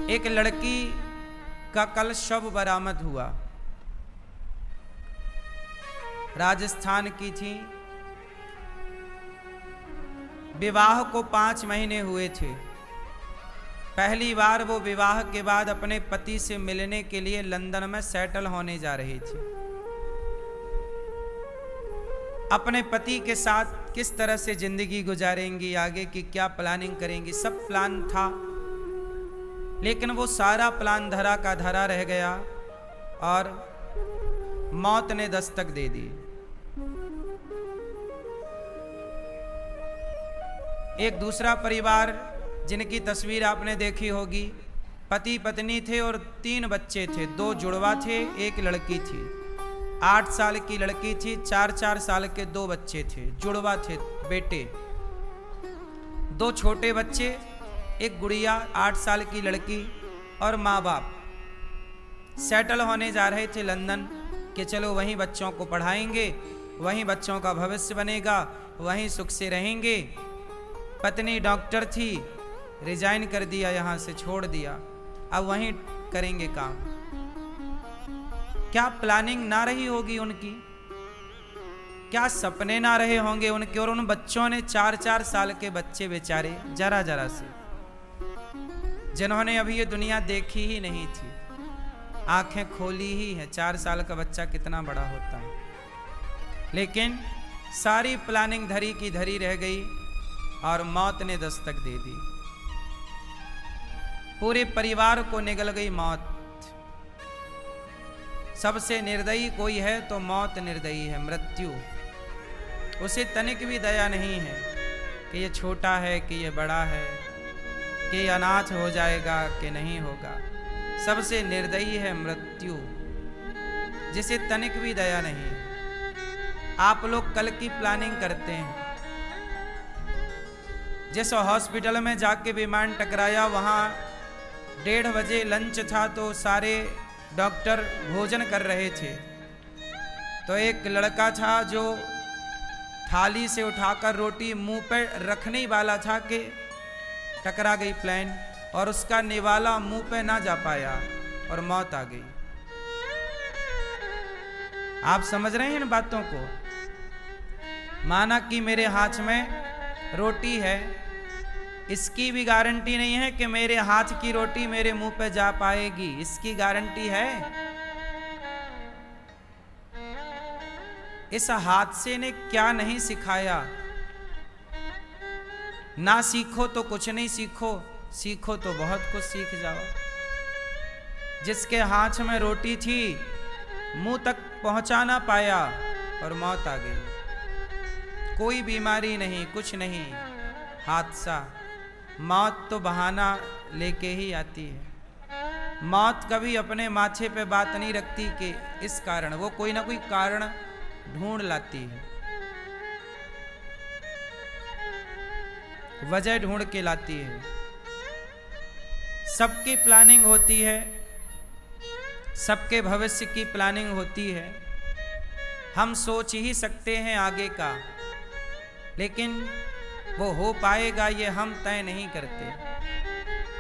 एक लड़की का कल शव बरामद हुआ। राजस्थान की थी। विवाह को 5 महीने हुए थे। पहली बार वो विवाह के बाद अपने पति से मिलने के लिए लंदन में सेटल होने जा रही थी। अपने पति के साथ किस तरह से जिंदगी गुजारेंगी, आगे की क्या प्लानिंग करेंगी, सब प्लान था। लेकिन वो सारा प्लान धरा का धरा रह गया और मौत ने दस्तक दे दी। एक दूसरा परिवार जिनकी तस्वीर आपने देखी होगी, पति पत्नी थे और 3 बच्चे थे। 2 जुड़वा थे, एक लड़की थी। 8 साल की लड़की थी, 4-4 साल के 2 बच्चे थे, जुड़वा थे बेटे। 2 छोटे बच्चे, एक गुड़िया 8 साल की लड़की और माँ बाप सेटल होने जा रहे थे लंदन कि चलो वहीं बच्चों को पढ़ाएंगे, वहीं बच्चों का भविष्य बनेगा, वहीं सुख से रहेंगे। पत्नी डॉक्टर थी, रिजाइन कर दिया, यहाँ से छोड़ दिया, अब वहीं करेंगे काम। क्या प्लानिंग ना रही होगी उनकी, क्या सपने ना रहे होंगे उनके। और उन बच्चों ने 4-4 साल के बच्चे बेचारे, जरा जरा से, जिन्होंने अभी ये दुनिया देखी ही नहीं थी, आंखें खोली ही है। 4 साल का बच्चा कितना बड़ा होता है। लेकिन सारी प्लानिंग धरी की धरी रह गई और मौत ने दस्तक दे दी। पूरे परिवार को निगल गई मौत। सबसे निर्दयी कोई है तो मौत निर्दयी है, मृत्यु। उसे तनिक भी दया नहीं है कि ये छोटा है कि ये बड़ा है, कि अनाथ हो जाएगा कि नहीं होगा। सबसे निर्दयी है मृत्यु, जिसे तनिक भी दया नहीं। आप लोग कल की प्लानिंग करते हैं। जिस हॉस्पिटल में जाके विमान टकराया, वहाँ 1:30 बजे लंच था तो सारे डॉक्टर भोजन कर रहे थे। तो एक लड़का था जो थाली से उठाकर रोटी मुंह पर रखने ही वाला था कि टकरा गई प्लेन, और उसका निवाला मुंह पे ना जा पाया और मौत आ गई। आप समझ रहे हैं इन बातों को। माना कि मेरे हाथ में रोटी है, इसकी भी गारंटी नहीं है कि मेरे हाथ की रोटी मेरे मुंह पे जा पाएगी, इसकी गारंटी है। इस हादसे ने क्या नहीं सिखाया। ना सीखो तो कुछ नहीं सीखो, सीखो तो बहुत कुछ सीख जाओ। जिसके हाथ में रोटी थी मुंह तक पहुंचा ना पाया और मौत आ गई। कोई बीमारी नहीं, कुछ नहीं, हादसा। मौत तो बहाना लेके ही आती है। मौत कभी अपने माथे पे बात नहीं रखती कि इस कारण, वो कोई ना कोई कारण ढूंढ लाती है, वजह ढूंढ के लाती है। सबकी प्लानिंग होती है, सबके भविष्य की प्लानिंग होती है। हम सोच ही सकते हैं आगे का, लेकिन वो हो पाएगा ये हम तय नहीं करते।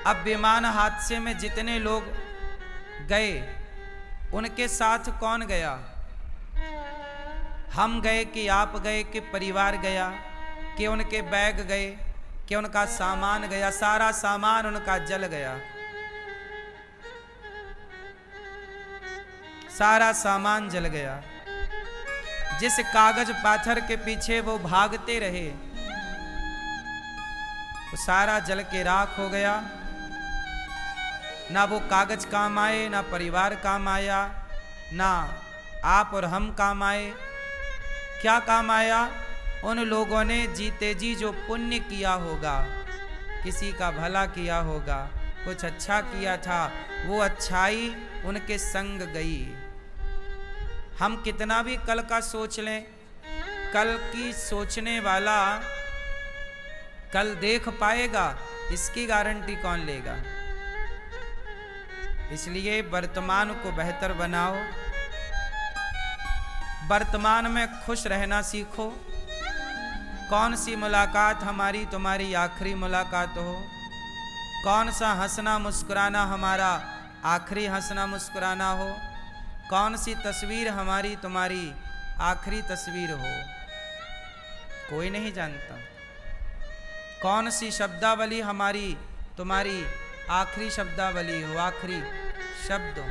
अब विमान हादसे में जितने लोग गए, उनके साथ कौन गया? हम गए कि आप गए कि परिवार गया, कि उनके बैग गए, कि उनका सामान गया? सारा सामान उनका जल गया, सारा सामान जल गया। जिस कागज पाथर के पीछे वो भागते रहे, वो सारा जल के राख हो गया। ना वो कागज काम आए, ना परिवार काम आया, ना आप और हम काम आए। क्या काम आया? उन लोगों ने जीते जी जो पुण्य किया होगा, किसी का भला किया होगा, कुछ अच्छा किया था, वो अच्छाई उनके संग गई। हम कितना भी कल का सोच लें, कल की सोचने वाला कल देख पाएगा, इसकी गारंटी कौन लेगा? इसलिए वर्तमान को बेहतर बनाओ, वर्तमान में खुश रहना सीखो। कौन सी मुलाकात हमारी तुम्हारी आखिरी मुलाकात हो, कौन सा हंसना मुस्कुराना हमारा आखिरी हंसना मुस्कुराना हो, कौन सी तस्वीर हमारी तुम्हारी आखिरी तस्वीर हो, कोई नहीं जानता। कौन सी शब्दावली हमारी तुम्हारी आखिरी शब्दावली हो, आखिरी शब्द हो।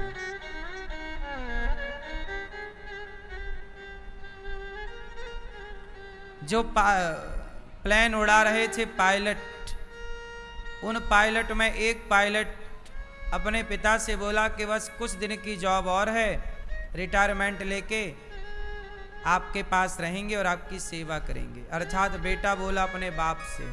जो प्लेन उड़ा रहे थे पायलट, उन पायलट में एक पायलट अपने पिता से बोला कि बस कुछ दिन की जॉब और है, रिटायरमेंट लेके आपके पास रहेंगे और आपकी सेवा करेंगे। अर्थात बेटा बोला अपने बाप से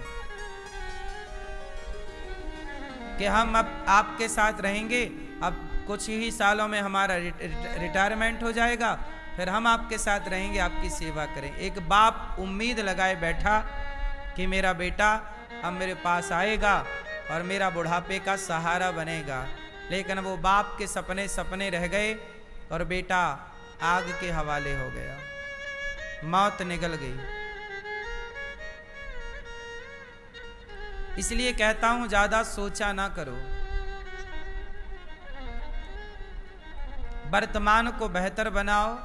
कि हम अब आपके साथ रहेंगे, अब कुछ ही सालों में हमारा रिटायरमेंट हो जाएगा, फिर हम आपके साथ रहेंगे, आपकी सेवा करें। एक बाप उम्मीद लगाए बैठा कि मेरा बेटा अब मेरे पास आएगा और मेरा बुढ़ापे का सहारा बनेगा, लेकिन वो बाप के सपने सपने रह गए और बेटा आग के हवाले हो गया, मौत निकल गई। इसलिए कहता हूं ज्यादा सोचा ना करो, वर्तमान को बेहतर बनाओ,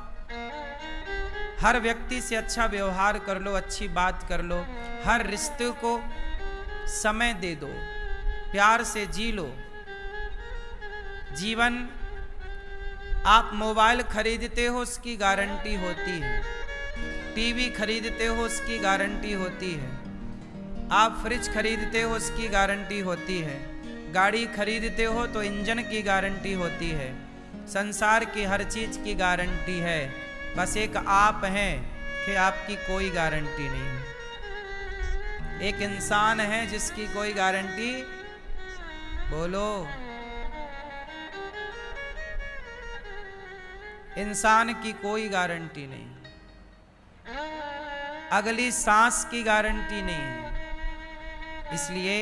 हर व्यक्ति से अच्छा व्यवहार कर लो, अच्छी बात कर लो, हर रिश्ते को समय दे दो, प्यार से जी लो। जीवन आप मोबाइल खरीदते हो उसकी गारंटी होती है, टीवी खरीदते हो उसकी गारंटी होती है, आप फ्रिज खरीदते हो उसकी गारंटी होती है, गाड़ी खरीदते हो तो इंजन की गारंटी होती है, संसार की हर चीज की गारंटी है। बस एक आप हैं कि आपकी कोई गारंटी नहीं। एक इंसान है जिसकी कोई गारंटी, बोलो, इंसान की कोई गारंटी नहीं, अगली सांस की गारंटी नहीं है। इसलिए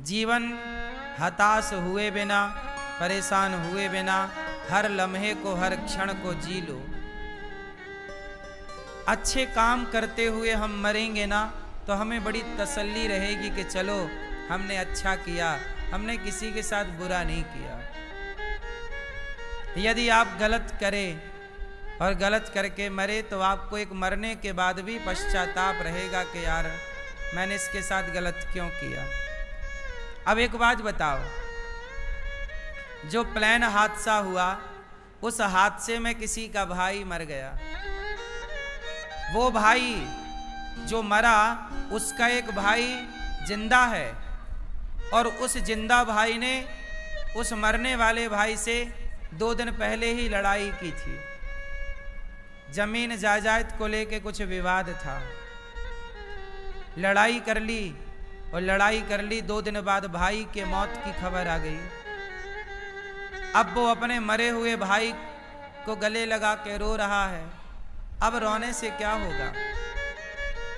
जीवन हताश हुए बिना, परेशान हुए बिना हर लम्हे को, हर क्षण को जी लो। अच्छे काम करते हुए हम मरेंगे ना तो हमें बड़ी तसल्ली रहेगी कि चलो हमने अच्छा किया, हमने किसी के साथ बुरा नहीं किया। यदि आप गलत करें और गलत करके मरे तो आपको एक मरने के बाद भी पश्चाताप रहेगा कि यार मैंने इसके साथ गलत क्यों किया। अब एक बात बताओ, जो प्लेन हादसा हुआ उस हादसे में किसी का भाई मर गया, वो भाई जो मरा उसका एक भाई जिंदा है और उस जिंदा भाई ने उस मरने वाले भाई से 2 दिन पहले ही लड़ाई की थी। जमीन जायदाद को लेके कुछ विवाद था, लड़ाई कर ली और लड़ाई कर ली 2 दिन बाद भाई के मौत की खबर आ गई। अब वो अपने मरे हुए भाई को गले लगा के रो रहा है। अब रोने से क्या होगा?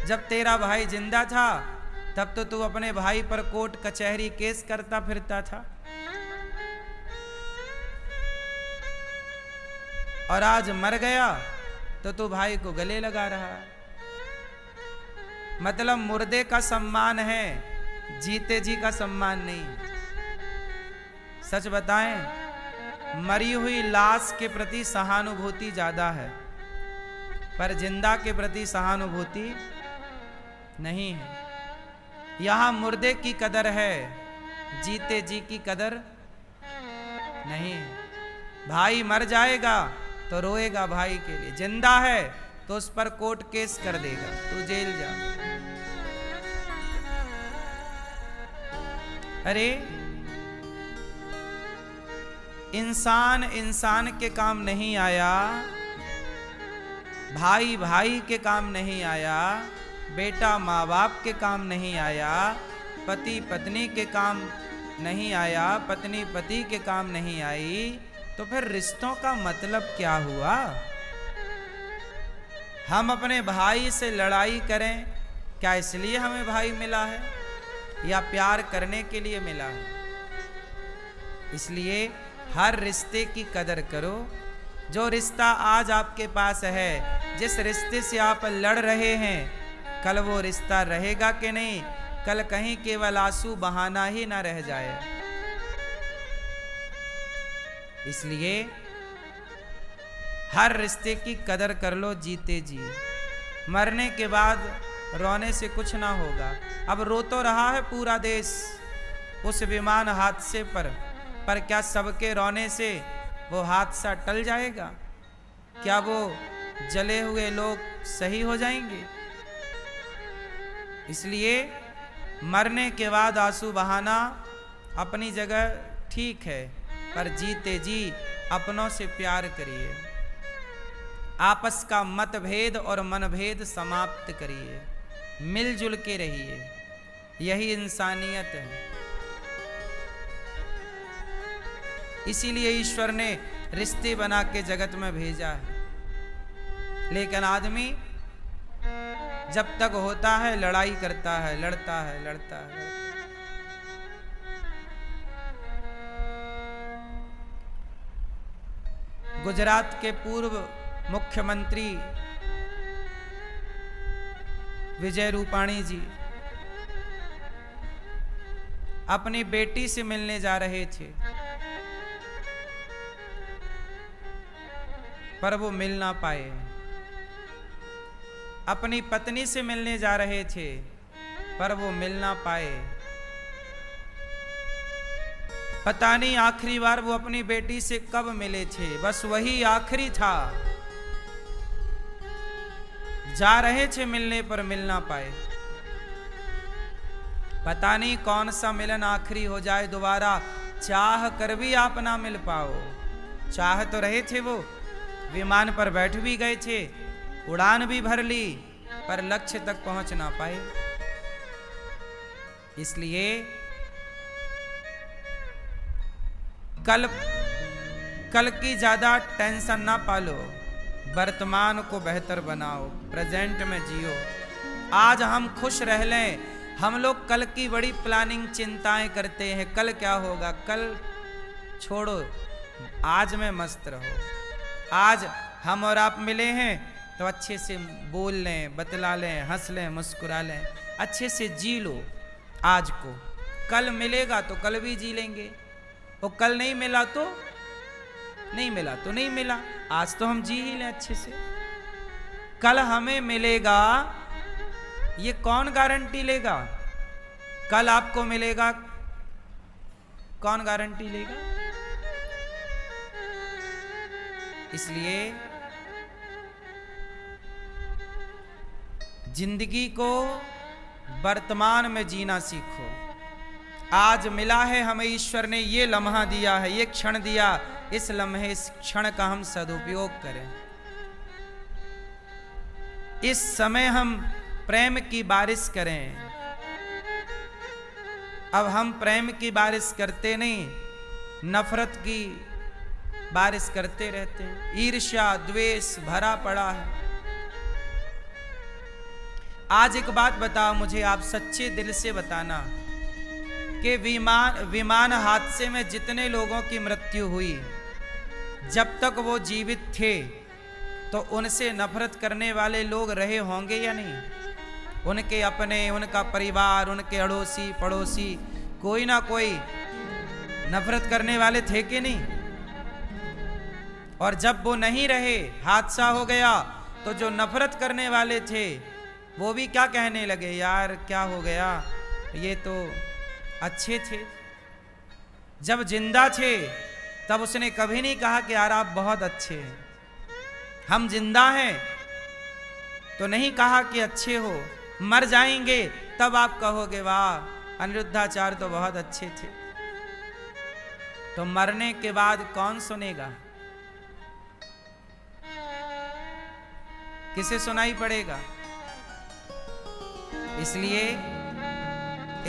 जब तेरा भाई जिंदा था तब तो तू अपने भाई पर कोर्ट कचहरी केस करता फिरता था, और आज मर गया तो तू भाई को गले लगा रहा है। मतलब मुर्दे का सम्मान है, जीते जी का सम्मान नहीं। सच बताएं, मरी हुई लाश के प्रति सहानुभूति ज्यादा है, पर जिंदा के प्रति सहानुभूति नहीं है। यहां मुर्दे की कदर है, जीते जी की कदर नहीं है। भाई मर जाएगा तो रोएगा भाई के लिए, जिंदा है तो उस पर कोर्ट केस कर देगा, तू जेल जा। अरे इंसान इंसान के काम नहीं आया, भाई भाई के काम नहीं आया, बेटा माँ बाप के काम नहीं आया, पति पत्नी के काम नहीं आया, पत्नी पति के काम नहीं आई, तो फिर रिश्तों का मतलब क्या हुआ? हम अपने भाई से लड़ाई करें, क्या इसलिए हमें भाई मिला है या प्यार करने के लिए मिला है? इसलिए हर रिश्ते की कदर करो। जो रिश्ता आज आपके पास है, जिस रिश्ते से आप लड़ रहे हैं, कल वो रिश्ता रहेगा कि नहीं, कल कहीं केवल आंसू बहाना ही ना रह जाए। इसलिए हर रिश्ते की कदर कर लो जीते जी। मरने के बाद रोने से कुछ ना होगा। अब रो तो रहा है पूरा देश उस विमान हादसे पर क्या सबके रोने से वो हादसा टल जाएगा? क्या वो जले हुए लोग सही हो जाएंगे? इसलिए मरने के बाद आंसू बहाना अपनी जगह ठीक है, पर जीते जी अपनों से प्यार करिए। आपस का मतभेद और मनभेद समाप्त करिए, मिलजुल के रहिए, यही इंसानियत है। इसीलिए ईश्वर ने रिश्ते बना के जगत में भेजा है। लेकिन आदमी जब तक होता है लड़ाई करता है, लड़ता है। गुजरात के पूर्व मुख्यमंत्री विजय रूपाणी जी अपनी बेटी से मिलने जा रहे थे, पर वो मिल ना पाए। अपनी पत्नी से मिलने जा रहे थे, पर वो मिल ना पाए। पता नहीं आखिरी बार वो अपनी बेटी से कब मिले थे, बस वही आखिरी था। जा रहे थे मिलने पर मिल ना पाए। पता नहीं कौन सा मिलन आखिरी हो जाए, दोबारा चाह कर भी आप ना मिल पाओ। चाह तो रहे थे, वो विमान पर बैठ भी गए थे, उड़ान भी भर ली, पर लक्ष्य तक पहुंच ना पाए। इसलिए कल की ज्यादा टेंशन ना पालो, वर्तमान को बेहतर बनाओ, प्रेजेंट में जियो। आज हम खुश रह लें। हम लोग कल की बड़ी प्लानिंग चिंताएं करते हैं, कल क्या होगा, कल छोड़ो, आज में मस्त रहो। आज हम और आप मिले हैं तो अच्छे से बोल लें, बतला लें, हंस लें, मुस्कुरा लें, अच्छे से जी लो आज को। कल मिलेगा तो कल भी जी लेंगे, और कल नहीं मिला तो नहीं मिला। आज तो हम जी ही लें अच्छे से। कल हमें मिलेगा ये कौन गारंटी लेगा? कल आपको मिलेगा कौन गारंटी लेगा? इसलिए जिंदगी को वर्तमान में जीना सीखो। आज मिला है हमें, ईश्वर ने ये लम्हा दिया है, ये क्षण दिया, इस लम्हे, इस क्षण का हम सदुपयोग करें। इस समय हम प्रेम की बारिश करें। अब हम प्रेम की बारिश करते नहीं, नफरत की बारिश करते रहते हैं। ईर्ष्या द्वेष भरा पड़ा है। आज एक बात बताओ मुझे, आप सच्चे दिल से बताना कि विमान हादसे में जितने लोगों की मृत्यु हुई, जब तक वो जीवित थे तो उनसे नफरत करने वाले लोग रहे होंगे या नहीं? उनके अपने, उनका परिवार, उनके अड़ोसी पड़ोसी, कोई ना कोई नफरत करने वाले थे कि नहीं? और जब वो नहीं रहे, हादसा हो गया, तो जो नफरत करने वाले थे वो भी क्या कहने लगे, यार क्या हो गया, ये तो अच्छे थे। जब जिंदा थे तब उसने कभी नहीं कहा कि यार आप बहुत अच्छे हैं। हम जिंदा हैं तो नहीं कहा कि अच्छे हो। मर जाएंगे तब आप कहोगे वाह अनिरुद्धाचार्य तो बहुत अच्छे थे। तो मरने के बाद कौन सुनेगा? किसे सुनाई पड़ेगा? इसलिए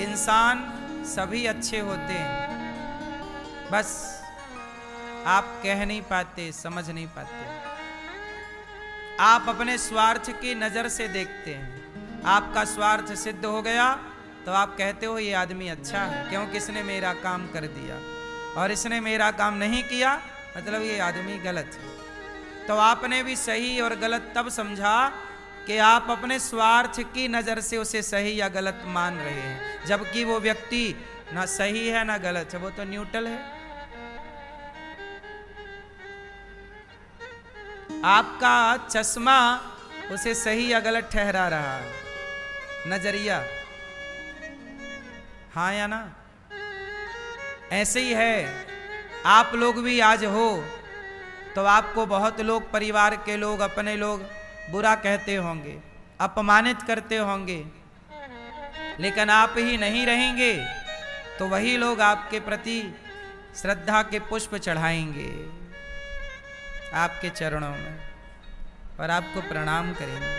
इंसान सभी अच्छे होते हैं, बस आप कह नहीं पाते, समझ नहीं पाते। आप अपने स्वार्थ की नजर से देखते हैं। आपका स्वार्थ सिद्ध हो गया तो आप कहते हो ये आदमी अच्छा है, क्योंकि इसने मेरा काम कर दिया, और इसने मेरा काम नहीं किया मतलब ये आदमी गलत है। तो आपने भी सही और गलत तब समझा कि आप अपने स्वार्थ की नज़र से उसे सही या गलत मान रहे हैं, जबकि वो व्यक्ति ना सही है ना गलत है, वो तो न्यूट्रल है। आपका चश्मा उसे सही या गलत ठहरा रहा है, नजरिया, हाँ या ना? ऐसे ही है, आप लोग भी आज हो तो आपको बहुत लोग, परिवार के लोग, अपने लोग बुरा कहते होंगे, अपमानित करते होंगे, लेकिन आप ही नहीं रहेंगे तो वही लोग आपके प्रति श्रद्धा के पुष्प चढ़ाएंगे आपके चरणों में और आपको प्रणाम करेंगे।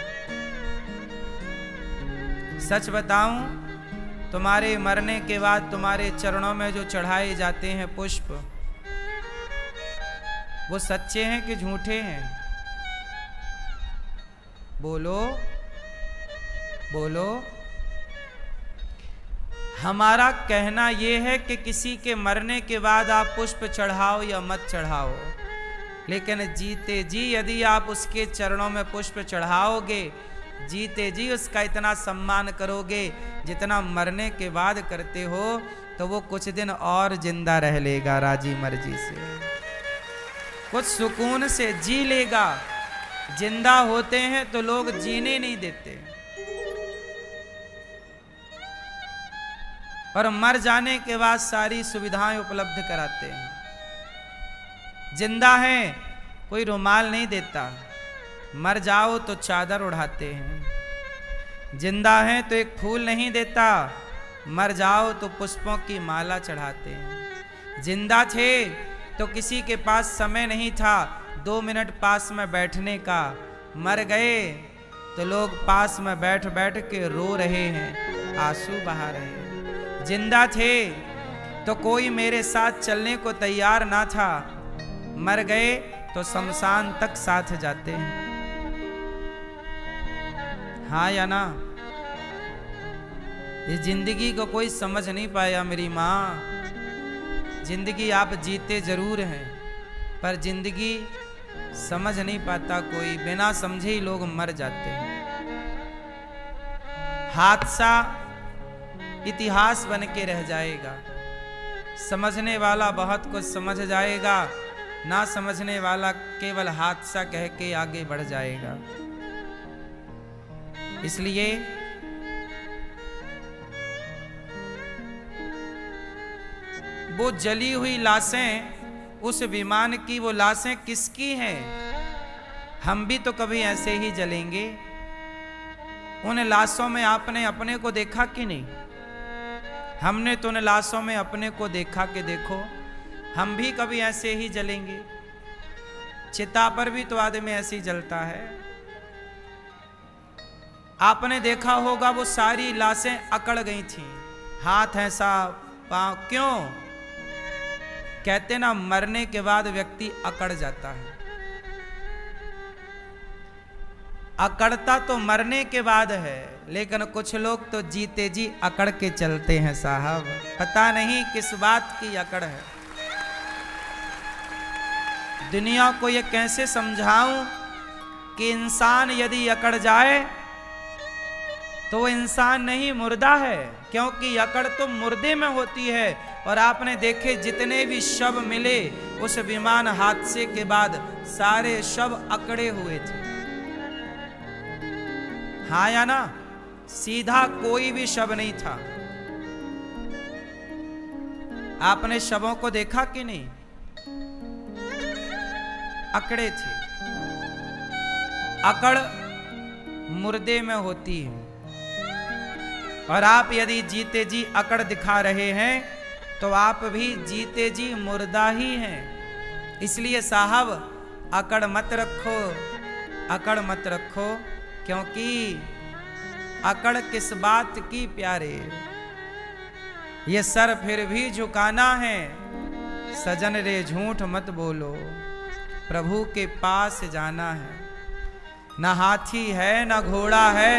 सच बताऊं, तुम्हारे मरने के बाद तुम्हारे चरणों में जो चढ़ाए जाते हैं पुष्प, वो सच्चे हैं कि झूठे हैं? बोलो बोलो। हमारा कहना यह है कि किसी के मरने के बाद आप पुष्प चढ़ाओ या मत चढ़ाओ, लेकिन जीते जी यदि आप उसके चरणों में पुष्प चढ़ाओगे, जीते जी उसका इतना सम्मान करोगे जितना मरने के बाद करते हो, तो वो कुछ दिन और जिंदा रह लेगा राजी मर्जी से, कुछ सुकून से जी लेगा। जिंदा होते हैं तो लोग जीने नहीं देते, और मर जाने के बाद सारी सुविधाएं उपलब्ध कराते हैं। जिंदा हैं कोई रुमाल नहीं देता, मर जाओ तो चादर उड़ाते हैं। जिंदा हैं तो एक फूल नहीं देता, मर जाओ तो पुष्पों की माला चढ़ाते हैं। जिंदा थे तो किसी के पास समय नहीं था 2 मिनट पास में बैठने का, मर गए तो लोग पास में बैठ बैठ के रो रहे हैं, आंसू बहा रहे हैं। जिंदा थे तो कोई मेरे साथ चलने को तैयार ना था, मर गए तो शमशान तक साथ जाते हैं। हाँ या ना? ये जिंदगी को कोई समझ नहीं पाया मेरी माँ। जिंदगी आप जीते जरूर हैं, पर जिंदगी समझ नहीं पाता कोई, बिना समझे ही लोग मर जाते हैं। हादसा इतिहास बन के रह जाएगा, समझने वाला बहुत कुछ समझ जाएगा, ना समझने वाला केवल हादसा कह के आगे बढ़ जाएगा। इसलिए वो जली हुई लाशें, उस विमान की वो लाशें किसकी हैं? हम भी तो कभी ऐसे ही जलेंगे। उन लाशों में आपने अपने को देखा कि नहीं? हमने तो उन लाशों में अपने को देखा कि देखो हम भी कभी ऐसे ही जलेंगे। चिता पर भी तो आदमी ऐसे ही जलता है। आपने देखा होगा वो सारी लाशें अकड़ गई थीं, हाथ ऐसा, पांव, क्यों? कहते ना मरने के बाद व्यक्ति अकड़ जाता है। अकड़ता तो मरने के बाद है, लेकिन कुछ लोग तो जीते जी अकड़ के चलते हैं साहब, पता नहीं किस बात की अकड़ है। दुनिया को ये कैसे समझाऊं कि इंसान यदि अकड़ जाए तो वो इंसान नहीं, मुर्दा है, क्योंकि अकड़ तो मुर्दे में होती है। और आपने देखे जितने भी शव मिले उस विमान हादसे के बाद, सारे शव अकड़े हुए थे। हाँ या ना? सीधा कोई भी शव नहीं था। आपने शवों को देखा कि नहीं? अकड़े थे। अकड़ मुर्दे में होती है, और आप यदि जीते जी अकड़ दिखा रहे हैं तो आप भी जीते जी मुर्दा ही हैं। इसलिए साहब अकड़ मत रखो, अकड़ मत रखो, क्योंकि अकड़ किस बात की प्यारे, ये सर फिर भी झुकाना है। सजन रे झूठ मत बोलो, प्रभु के पास जाना है। न हाथी है न घोड़ा है,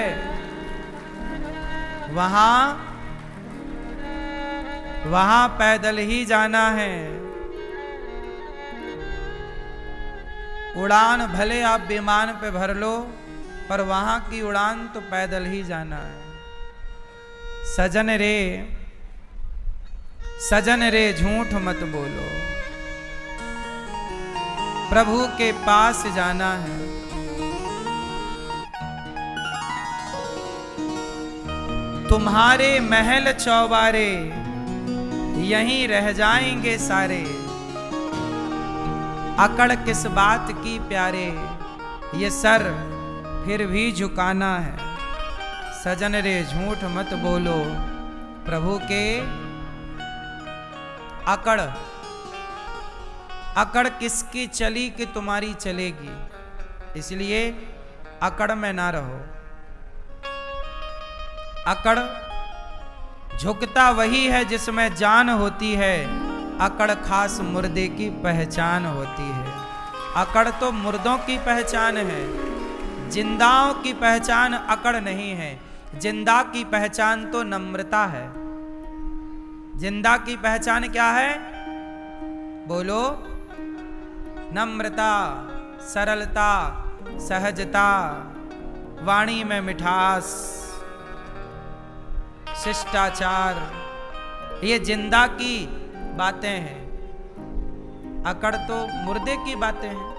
वहां पैदल ही जाना है। उड़ान भले आप विमान पे भर लो, पर वहां की उड़ान तो पैदल ही जाना है। सजन रे झूठ मत बोलो, प्रभु के पास जाना है। तुम्हारे महल चौबारे यहीं रह जाएंगे सारे, अकड़ किस बात की प्यारे, ये सर फिर भी झुकाना है। सजन रे झूठ मत बोलो, प्रभु के अकड़ किसकी चली कि तुम्हारी चलेगी, इसलिए अकड़ में ना रहो। अकड़ झुकता वही है जिसमें जान होती है, अकड़ खास मुर्दे की पहचान होती है। अकड़ तो मुर्दों की पहचान है, जिंदाओं की पहचान अकड़ नहीं है। जिंदा की पहचान तो नम्रता है। जिंदा की पहचान क्या है? बोलो। नम्रता, सरलता, सहजता, वाणी में मिठास, शिष्टाचार, ये जिंदा की बातें हैं। अकड़ तो मुर्दे की बातें हैं।